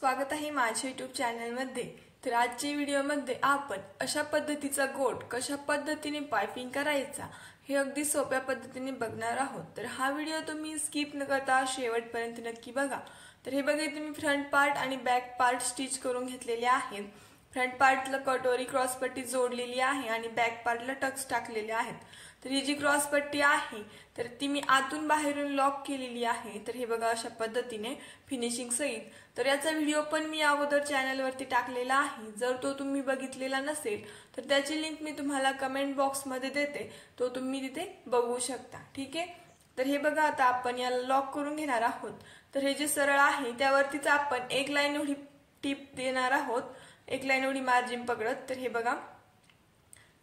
स्वागत आहे माझ्या YouTube चॅनलमध्ये। तर आजच्या व्हिडिओमध्ये आपण अशा पद्धतीचा गोट कशा पद्धतीने पाइपिंग करायचा हे अगदी सोप्या पद्धतीने बघणार आहोत। तर हा व्हिडिओ तुम्ही स्किप न करता शेवटपर्यंत नक्की बघा। तर हे बघा तुम्ही फ्रंट पार्ट आणि बॅक पार्ट स्टिच करून घेतलेले आहेत। फ्रंट पार्टला कटोरी क्रॉस पट्टी जोडलेली आहे आणि बॅक पार्टला टक्स टाकलेले आहेत। तर ही जी क्रॉस पट्टी आहे तर ती मी आतून बाहेरून लॉक केलेली आहे। तर हे बघा अशा पद्धतीने फिनिशिंग सहित। तर याचा व्हिडिओ पण मी अगोदर चॅनल वरती टाकलेला आहे। जर तो तुम्ही बघितलेला नसेल तर त्याची लिंक मी तुम्हाला कमेंट बॉक्स मध्ये देते, तो तुम्ही तिथे बघू शकता। ठीक आहे। तर हे बघा आता आपण याला लॉक करून घेणार आहोत। तर हे जे सरळ आहे त्यावरतीच आपण एक लाईन एवढी टिप देणार आहोत, एक लाईन एवढी मार्जिन पकडत। तर हे बघा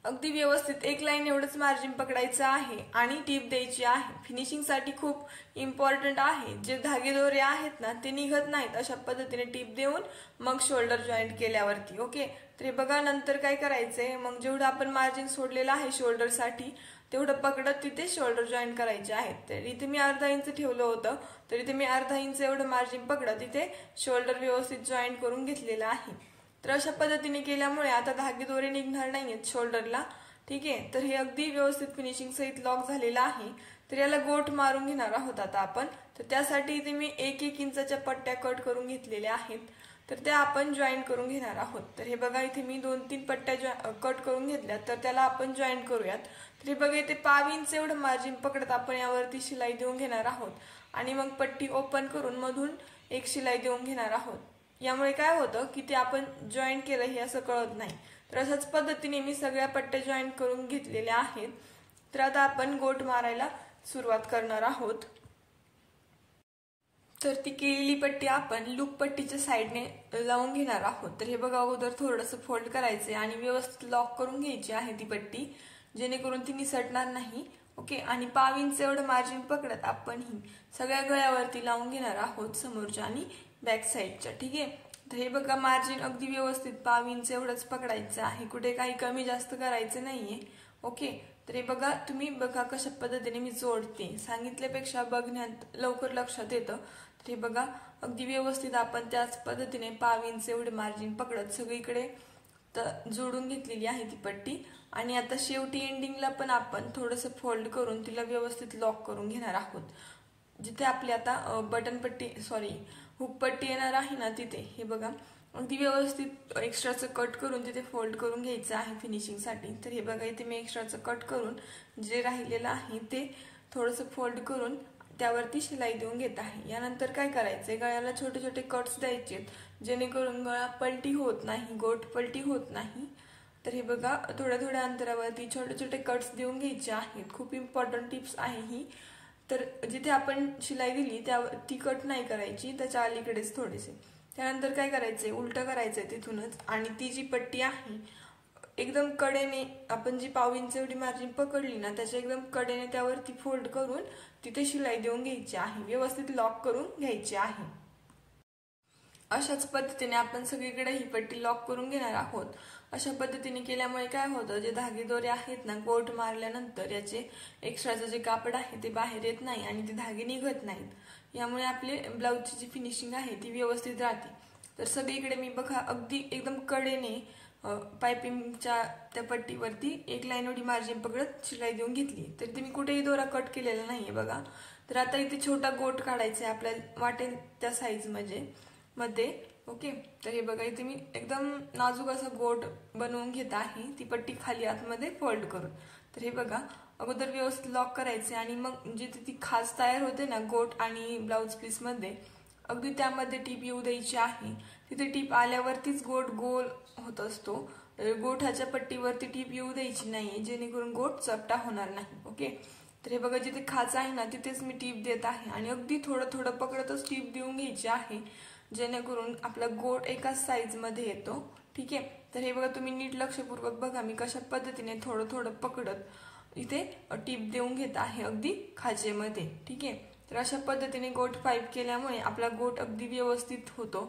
अगदी व्यवस्थित एक लाईन एवढंच मार्जिन पकडायचं आहे आणि टिप द्यायची आहे। फिनिशिंग साठी खूप इम्पॉर्टंट आहे। जे धागे दोरे आहेत ना ते निघत नाहीत अशा पद्धतीने टिप देऊन मग शोल्डर जॉईंट केल्यावरती। ओके। तर हे बघा नंतर काय करायचंय, मग जेवढं आपण मार्जिन सोडलेलं आहे शोल्डर साठी तेवढं पकडत तिथे शोल्डर जॉईंट करायचे आहेत। तर इथे मी अर्धा इंच ठेवलं होतं, तर इथे मी अर्धा इंच एवढं मार्जिन पकडत इथे शोल्डर व्यवस्थित जॉईंट करून घेतलेलं आहे। तर अशा पद्धतीने केल्यामुळे आता धागे दोरे निघणार नाहीयेत शोल्डरला। ठीक आहे। तर हे अगदी व्यवस्थित फिनिशिंग सहित लॉक झालेला आहे। तर याला गोट मारून घेणार आहोत आता आपण। तर त्यासाठी इथे मी 1-1 इंचाच्या पट्ट्या कट करून घेतलेल्या आहेत। तर त्या आपण जॉईंट करून घेणार आहोत। तर हे बघा इथे मी 2-3 पट्ट्या कट करून घेतल्या, तर त्याला आपण जॉईंट करूयात। तर हे बघा इथे 1/2 इंच एवढं मार्जिन पकडत आपण यावरती शिलाई देऊन घेणार आहोत आणि मग पट्टी ओपन करून मधून एक शिलाई देऊन घेणार आहोत। यामुळे काय होतं की ते आपण जॉईंट केलं हे असं कळत नाही। तर अशाच पद्धतीने मी सगळ्या पट्ट्या जॉईंट करून घेतलेल्या आहेत। तर आता आपण गोट मारायला सुरुवात करणार आहोत। तर ती केलेली पट्टी आपण लूप पट्टीच्या साइडने लावून घेणार आहोत। तर हे बघा अगोदर थोडंसं फोल्ड करायचे आणि व्यवस्थित लॉक करून घ्यायची आहे ती पट्टी, जेणेकरून ती निसटणार नाही। ओके। आणि 1/2 इंच एवढं मार्जिन पकडत आपण ही सगळ्या गळ्यावरती लावून घेणार आहोत, समोरच्या आणि बॅक साइडच्या। ठीक आहे। तर हे बघा मार्जिन अगदी व्यवस्थित 1/2 इंच एवढंच पकडायचं आहे, कुठे काही कमी जास्त करायचं नाहीये। ओके। तर हे बघा तुम्ही बघा कशा पद्धतीने मी जोडते, सांगितल्यापेक्षा बघण्यात लवकर लक्षात येतं। तर हे बघा अगदी व्यवस्थित आपण त्याच पद्धतीने 1/2 इंच एवढे मार्जिन पकडत सगळीकडे जोडून घेतलेली आहे ती पट्टी। आणि आता शेवटी एंडिंगला पण आपण थोडंसं फोल्ड करून तिला व्यवस्थित लॉक करून घेणार आहोत। जिथे आपली आता बटन पट्टी हुक पट्टी येणार आहे ना तिथे हे बघा अगदी व्यवस्थित एक्स्ट्राचं कट करून तिथे फोल्ड करून घ्यायचं आहे फिनिशिंग साठी। तर हे बघा इथे मी एक्स्ट्राचं कट करून जे राहिलेलं आहे ते थोडंसं फोल्ड करून त्यावरती शिलाई देऊन घेत आहे। यानंतर काय करायचंय, गळ्याला छोटे छोटे कट्स द्यायचे जेणेकरून गळा पलटी होत नाही, गोट पलटी होत नाही। तर हे बघा थोड्या थोड्या अंतरावरती छोटे छोटे कट्स देऊन घ्यायचे आहेत। खूप इम्पॉर्टंट टिप्स आहे ही। तर जिथे आपण शिलाई दिली त्यावर ती कट नाही करायची, त्याच्या अलीकडेच थोडेसे। त्यानंतर काय करायचंय, उलट करायचंय तिथूनच आणि ती जी पट्टी आहे एकदम कडेने आपण जी 1/2 इंच एवढी मार्जिन पकडली ना त्याच्या एकदम कडेने त्यावरती फोल्ड करून तिथे शिलाई देऊन घ्यायची आहे, व्यवस्थित लॉक करून घ्यायची आहे। अशाच पद्धतीने आपण सगळीकडे ही पट्टी लॉक करून घेणार आहोत। अशा पद्धतीने केल्यामुळे काय होतं, जे धागे दोरे आहेत ना गोट मारल्यानंतर याचे एक्स्ट्राचं जे कापड आहे ते बाहेर येत नाही आणि ते धागे निघत नाहीत। यामुळे आपले ब्लाउजची जी फिनिशिंग आहे ती व्यवस्थित राहते। तर सगळीकडे मी बघा अगदी एकदम कडेने पाइपिंगच्या त्या पट्टीवरती एक लाईन एवढी मार्जिन पकडत शिलाई देऊन घेतली। तर इथे मी कुठेही दोरा कट केलेला नाहीये बघा। तर आता इथे छोटा गोट काढायचा आहे आपल्याला वाटेल त्या साईज मध्ये। ओके। तर हे बघा इथे मी एकदम नाजूक असा गोट बनवून घेत आहे ती पट्टी खाली आतमध्ये फोल्ड करून। तर हे बघा अगोदर व्यवस्थित लॉक करायचे आणि मग जिथे ती खाच तयार होते ना गोट आणि ब्लाउज पीस मध्ये अगदी त्यामध्ये टीप येऊ द्यायची आहे। तिथे टीप आल्यावरतीच गोट गोल होत असतो। गोठाच्या पट्टीवरती टीप येऊ द्यायची नाहीये, जेणेकरून गोट चपटा होणार नाही। ओके। तर हे बघा जिथे खाच आहे ना तिथेच मी टीप देत आहे आणि अगदी थोडं थोडं पकडतच टीप देऊन घ्यायची आहे, जेणेकरून आपला गोट एकाच साईज मध्ये येतो। ठीक आहे। तर हे बघा तुम्ही नीट लक्षपूर्वक बघा मी कशा पद्धतीने थोडं थोडं पकडत इथे टीप देऊन घेत आहे अगदी खाचेमध्ये। ठीक आहे। तर अशा पद्धतीने गोट पाईप केल्यामुळे आपला गोट अगदी व्यवस्थित होतो,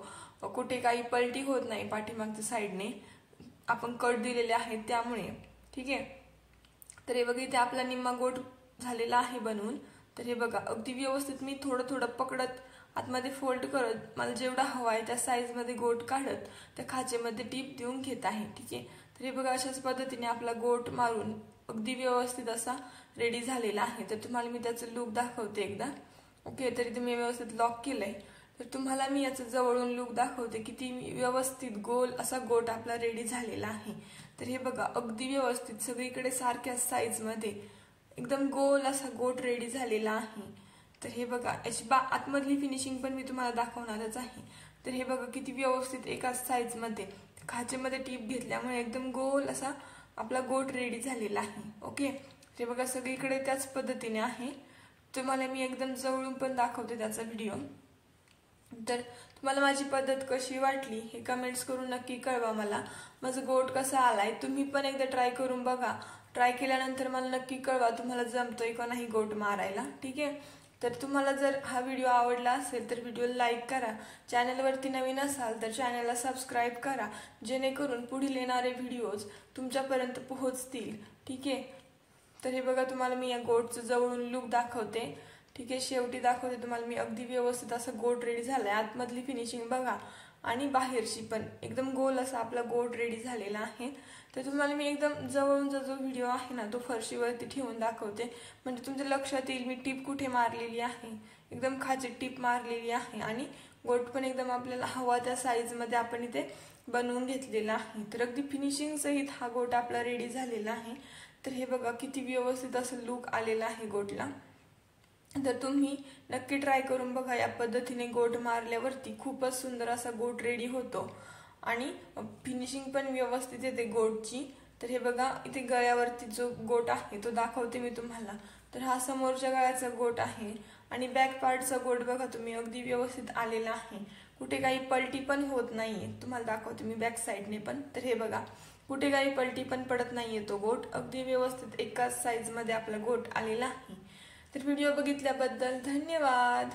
कुठे काही पलटी होत नाही पाठीमागच्या साईडने आपण कट दिलेले आहेत त्यामुळे। ठीक आहे। तर हे बघा इथे आपला निम्मा गोट झालेला आहे बनवून। तर हे बघा अगदी व्यवस्थित मी थोडं थोडं पकडत आतमध्ये फोल्ड करत मला जेवढा हवा आहे त्या साईजमध्ये गोट काढत त्या खाचेमध्ये टीप देऊन घेत आहे. ठीक आहे, तर हे बघा अशाच पद्धतीने आपला गोट मारून अगदी व्यवस्थित असा रेडी झालेला आहे. तर तुम्हाला मी त्याचं लुक दाखवते एकदा. ओके, तरी तुम्ही व्यवस्थित लॉक केलंय. तर तुम्हाला मी याचं जवळून लुक दाखवते किती व्यवस्थित गोल असा गोट आपला रेडी झालेला आहे. तर हे बघा अगदी व्यवस्थित सगळीकडे सारख्याच साईजमध्ये एकदम गोल असा गोट रेडी झालेला आहे. तर हे बघा याची आतमधली फिनिशिंग पण मी तुम्हाला दाखवणारच आहे. तर हे बघा किती व्यवस्थित एकाच साईजमध्ये खाचेमध्ये टीप घेतल्यामुळे एकदम गोल असा आपला गोट रेडी झालेला आहे. ओके, हे बघा सगळीकडे त्याच पद्धतीने आहे. तुम्हाला मी एकदम जवळून पण दाखवते त्याचा व्हिडिओ. तर तुम्हाला माझी पद्धत कशी वाटली हे कमेंट्स करून नक्की कळवा मला. माझं गोट कसा आलाय तुम्ही पण एकदा ट्राय करून बघा. ट्राय केल्यानंतर मला नक्की कळवा तुम्हाला जमतोय का नाही गोट मारायला. ठीक आहे, तर तुम्हाला जर हा व्हिडिओ आवडला असेल तर व्हिडिओला लाईक करा. चॅनलवरती नवीन असाल तर चॅनलला सबस्क्राईब करा, जेणेकरून पुढील येणारे व्हिडिओज तुमच्यापर्यंत पोहोचतील. ठीक आहे, तर हे बघा तुम्हाला मी या गोटचं जवळून लुक दाखवते. ठीक आहे, शेवटी दाखवते तुम्हाला मी अगदी व्यवस्थित असं गोट रेडी झालाय. आतमधली फिनिशिंग बघा आणि बाहेरची पण एकदम गोल असा आपला गोट रेडी झालेला आहे. तर तुम्हाला मी एकदम जवळून जो व्हिडिओ आहे ना तो फरशीवरती ठेवून दाखवते, म्हणजे तुमच्या लक्षात येईल मी टीप कुठे मारलेली आहे. एकदम खाची टीप मारलेली आहे आणि गोट पण एकदम आपल्याला हवा त्या साईजमध्ये आपण इथे बनवून घेतलेला आहे. तर अगदी फिनिशिंग सहित हा गोट आपला रेडी झालेला आहे. तर हे बघा किती व्यवस्थित असं लुक आलेला आहे गोटला. तर तुम्ही नक्की ट्राय करून बघा. या पद्धतीने गोट मारल्यावरती खूपच सुंदर असा गोट रेडी होतो आणि फिनिशिंग पण व्यवस्थित येते गोटची. तर हे बघा इथे गळ्यावरती जो गोट आहे तो दाखवते मी तुम्हाला. तर हा समोरच्या गळ्याचा गोट आहे आणि बॅक पार्टचा गोट बघा तुम्ही अगदी व्यवस्थित आलेला आहे. कुठे काही पलटी पण होत नाहीये. तुम्हाला दाखवते मी बॅक साईडने पण. तर हे बघा कुठे काही पलटी पण पडत नाहीये. तो गोट अगदी व्यवस्थित एकाच साईजमध्ये आपला गोट आलेला आहे. तर व्हिडिओ बघितल्याबद्दल धन्यवाद.